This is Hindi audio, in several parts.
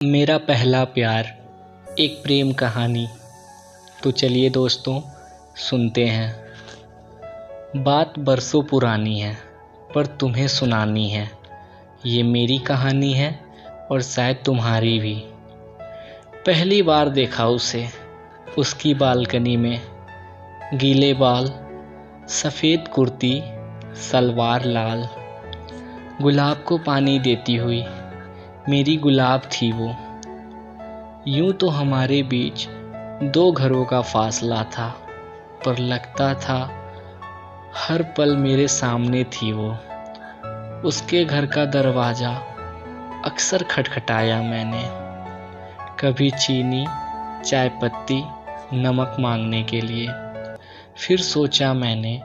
मेरा पहला प्यार, एक प्रेम कहानी। तो चलिए दोस्तों, सुनते हैं। बात बरसों पुरानी है, पर तुम्हें सुनानी है। ये मेरी कहानी है और शायद तुम्हारी भी। पहली बार देखा उसे, उसकी बालकनी में। गीले बाल, सफ़ेद कुर्ती, सलवार लाल। गुलाब को पानी देती हुई मेरी गुलाब थी वो। यूं तो हमारे बीच दो घरों का फासला था, पर लगता था हर पल मेरे सामने थी वो। उसके घर का दरवाज़ा अक्सर खटखटाया मैंने, कभी चीनी, चाय पत्ती, नमक मांगने के लिए। फिर सोचा मैंने,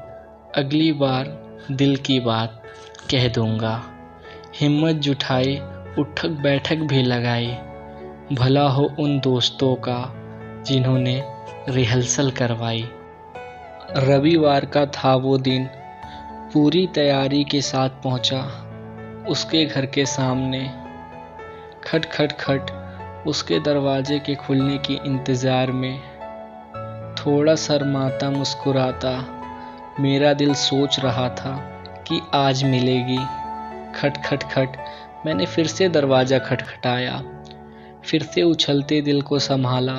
अगली बार दिल की बात कह दूंगा। हिम्मत जुटाई, उठक बैठक भी लगाई। भला हो उन दोस्तों का जिन्होंने रिहर्सल करवाई। रविवार का था वो दिन, पूरी तैयारी के साथ पहुंचा उसके घर के सामने। खट खट खट उसके दरवाजे के खुलने की इंतज़ार में। थोड़ा शर्माता मुस्कुराता मेरा दिल सोच रहा था कि आज मिलेगी। खट खट खट मैंने फिर से दरवाज़ा खटखटाया, फिर से उछलते दिल को संभाला।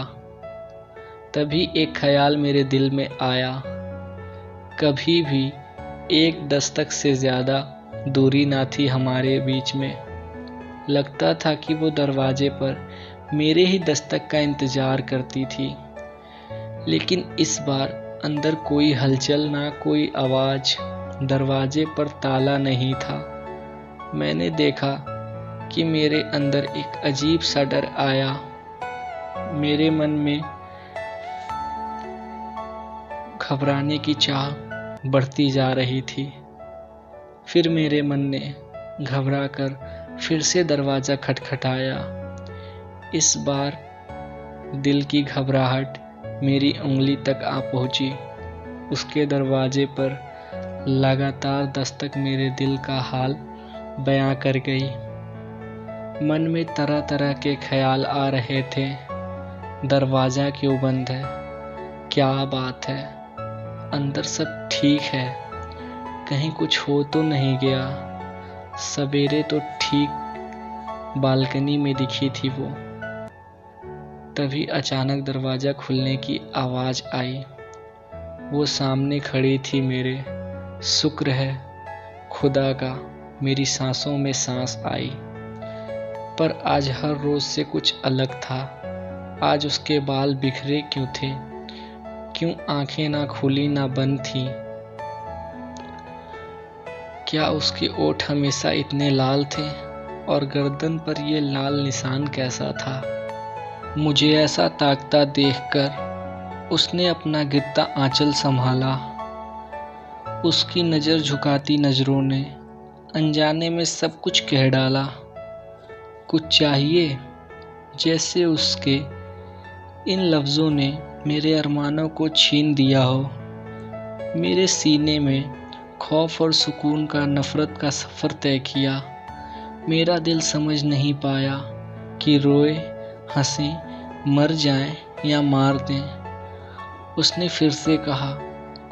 तभी एक ख्याल मेरे दिल में आया, कभी भी एक दस्तक से ज़्यादा दूरी ना थी हमारे बीच में। लगता था कि वो दरवाजे पर मेरे ही दस्तक का इंतज़ार करती थी। लेकिन इस बार अंदर कोई हलचल ना कोई आवाज़। दरवाजे पर ताला नहीं था। मैंने देखा कि मेरे अंदर एक अजीब सा डर आया। मेरे मन में घबराने की चाह बढ़ती जा रही थी। फिर मेरे मन ने घबराकर फिर से दरवाज़ा खटखटाया। इस बार दिल की घबराहट मेरी उंगली तक आ पहुंची। उसके दरवाजे पर लगातार दस्तक मेरे दिल का हाल बयां कर गई। मन में तरह तरह के ख्याल आ रहे थे। दरवाज़ा क्यों बंद है? क्या बात है? अंदर सब ठीक है? कहीं कुछ हो तो नहीं गया? सवेरे तो ठीक बालकनी में दिखी थी वो। तभी अचानक दरवाज़ा खुलने की आवाज़ आई। वो सामने खड़ी थी मेरे। शुक्र है खुदा का, मेरी सांसों में सांस आई। पर आज हर रोज़ से कुछ अलग था। आज उसके बाल बिखरे क्यों थे? क्यों आंखें ना खुली ना बंद थी? क्या उसके ओठ हमेशा इतने लाल थे? और गर्दन पर ये लाल निशान कैसा था? मुझे ऐसा ताकता देखकर उसने अपना गिरता आंचल संभाला। उसकी नज़र झुकाती नज़रों ने अनजाने में सब कुछ कह डाला। कुछ चाहिए, जैसे उसके इन लफ्ज़ों ने मेरे अरमानों को छीन दिया हो। मेरे सीने में खौफ और सुकून का नफ़रत का सफ़र तय किया। मेरा दिल समझ नहीं पाया कि रोए, हंसे, मर जाएं या मार दें। उसने फिर से कहा,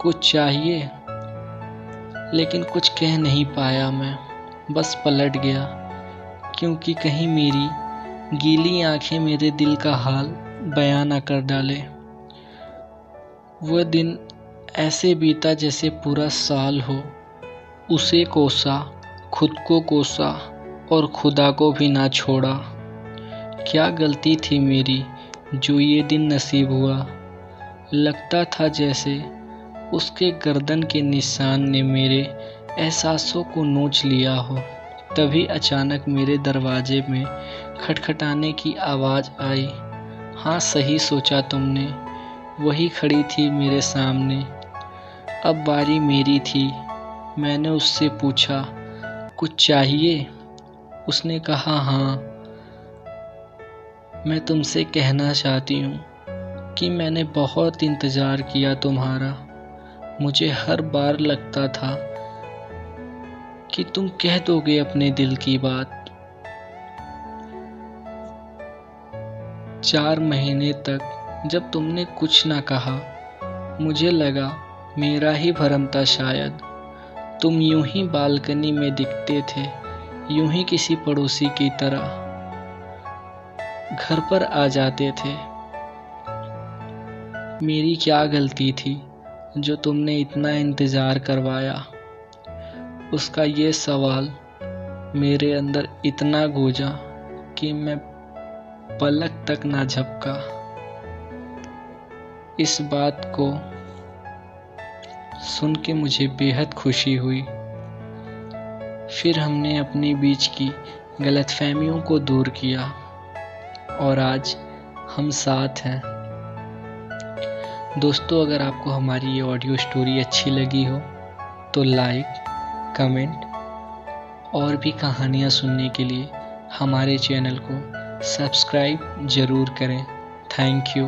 कुछ चाहिए? लेकिन कुछ कह नहीं पाया मैं, बस पलट गया, क्योंकि कहीं मेरी गीली आंखें मेरे दिल का हाल बयां न कर डाले। वह दिन ऐसे बीता जैसे पूरा साल हो। उसे कोसा, खुद को कोसा और खुदा को भी ना छोड़ा। क्या गलती थी मेरी जो ये दिन नसीब हुआ? लगता था जैसे उसके गर्दन के निशान ने मेरे एहसासों को नोच लिया हो। तभी अचानक मेरे दरवाजे में खटखटाने की आवाज़ आई। हाँ, सही सोचा तुमने, वही खड़ी थी मेरे सामने। अब बारी मेरी थी। मैंने उससे पूछा, कुछ चाहिए? उसने कहा, हाँ, मैं तुमसे कहना चाहती हूँ कि मैंने बहुत इंतज़ार किया तुम्हारा। मुझे हर बार लगता था कि तुम कह दोगे अपने दिल की बात। 4 महीने तक जब तुमने कुछ ना कहा, मुझे लगा मेरा ही भरम था शायद। तुम यूं ही बालकनी में दिखते थे, यूं ही किसी पड़ोसी की तरह घर पर आ जाते थे। मेरी क्या गलती थी जो तुमने इतना इंतज़ार करवाया? उसका ये सवाल मेरे अंदर इतना गूंजा कि मैं पलक तक ना झपका। इस बात को सुन के मुझे बेहद खुशी हुई। फिर हमने अपने बीच की गलतफहमियों को दूर किया और आज हम साथ हैं। दोस्तों, अगर आपको हमारी ये ऑडियो स्टोरी अच्छी लगी हो तो लाइक, कमेंट और भी कहानियाँ सुनने के लिए हमारे चैनल को सब्सक्राइब ज़रूर करें। Thank you.